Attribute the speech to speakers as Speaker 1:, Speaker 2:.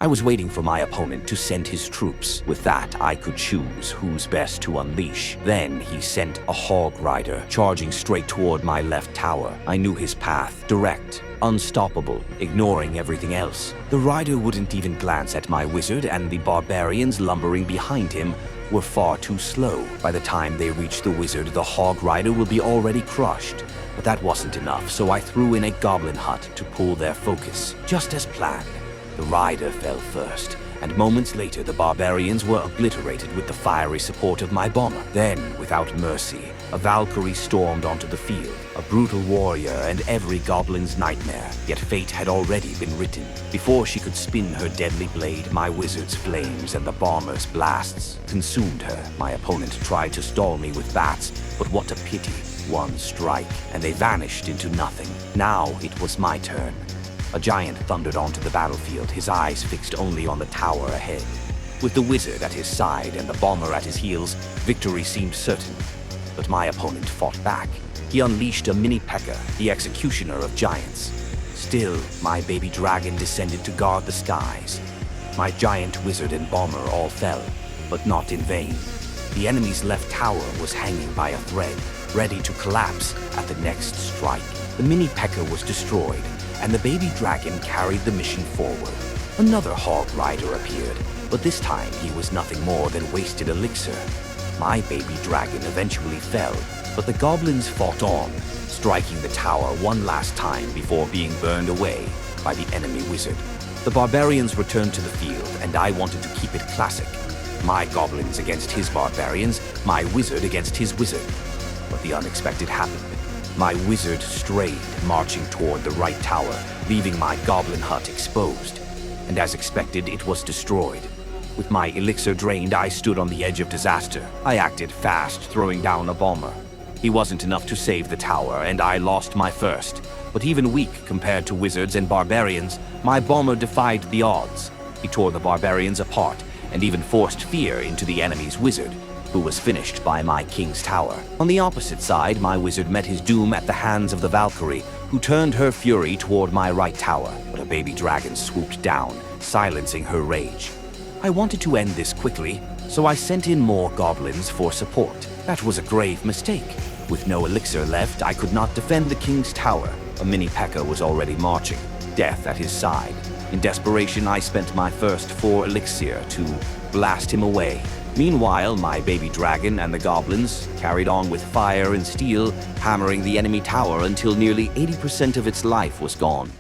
Speaker 1: I was waiting for my opponent to send his troops. With that, I could choose who's best to unleash. Then he sent a hog rider charging straight toward my left tower. I knew his path, direct, unstoppable, ignoring everything else. The rider wouldn't even glance at my wizard, and the barbarians lumbering behind him were far too slow. By the time they reached the wizard, the hog rider will be already crushed. But that wasn't enough, so I threw in a goblin hut to pull their focus. Just as planned, the rider fell first, and moments later the barbarians were obliterated with the fiery support of my bomber. Then, without mercy, a Valkyrie stormed onto the field, a brutal warrior and every goblin's nightmare. Yet fate had already been written. Before she could spin her deadly blade, my wizard's flames and the bomber's blasts consumed her. My opponent tried to stall me with bats, but what a pity. One strike, and they vanished into nothing. Now it was my turn. A giant thundered onto the battlefield, his eyes fixed only on the tower ahead. With the wizard at his side and the bomber at his heels, victory seemed certain. But my opponent fought back. He unleashed a mini P.E.K.K.A., the executioner of giants. Still, my baby dragon descended to guard the skies. My giant wizard and bomber all fell, but not in vain. The enemy's left tower was hanging by a thread, ready to collapse at the next strike. The mini P.E.K.K.A. was destroyed, and the baby dragon carried the mission forward. Another hog rider appeared, but this time he was nothing more than wasted elixir. My baby dragon eventually fell, but the goblins fought on, striking the tower one last time before being burned away by the enemy wizard. The barbarians returned to the field, and I wanted to keep it classic. My goblins against his barbarians, my wizard against his wizard. But the unexpected happened. My wizard strayed, marching toward the right tower, leaving my goblin hut exposed. And as expected, it was destroyed. With my elixir drained, I stood on the edge of disaster. I acted fast, throwing down a bomber. He wasn't enough to save the tower, and I lost my first. But even weak compared to wizards and barbarians, my bomber defied the odds. He tore the barbarians apart, and even forced fear into the enemy's wizard, who was finished by my king's tower. On the opposite side, my wizard met his doom at the hands of the Valkyrie, who turned her fury toward my right tower, but a baby dragon swooped down, silencing her rage. I wanted to end this quickly, so I sent in more goblins for support. That was a grave mistake. With no elixir left, I could not defend the king's tower. A mini P.E.K.K.A. was already marching, death at his side. In desperation, I spent my first 4 elixir to blast him away. Meanwhile, my baby dragon and the goblins carried on with fire and steel, hammering the enemy tower until nearly 80% of its life was gone.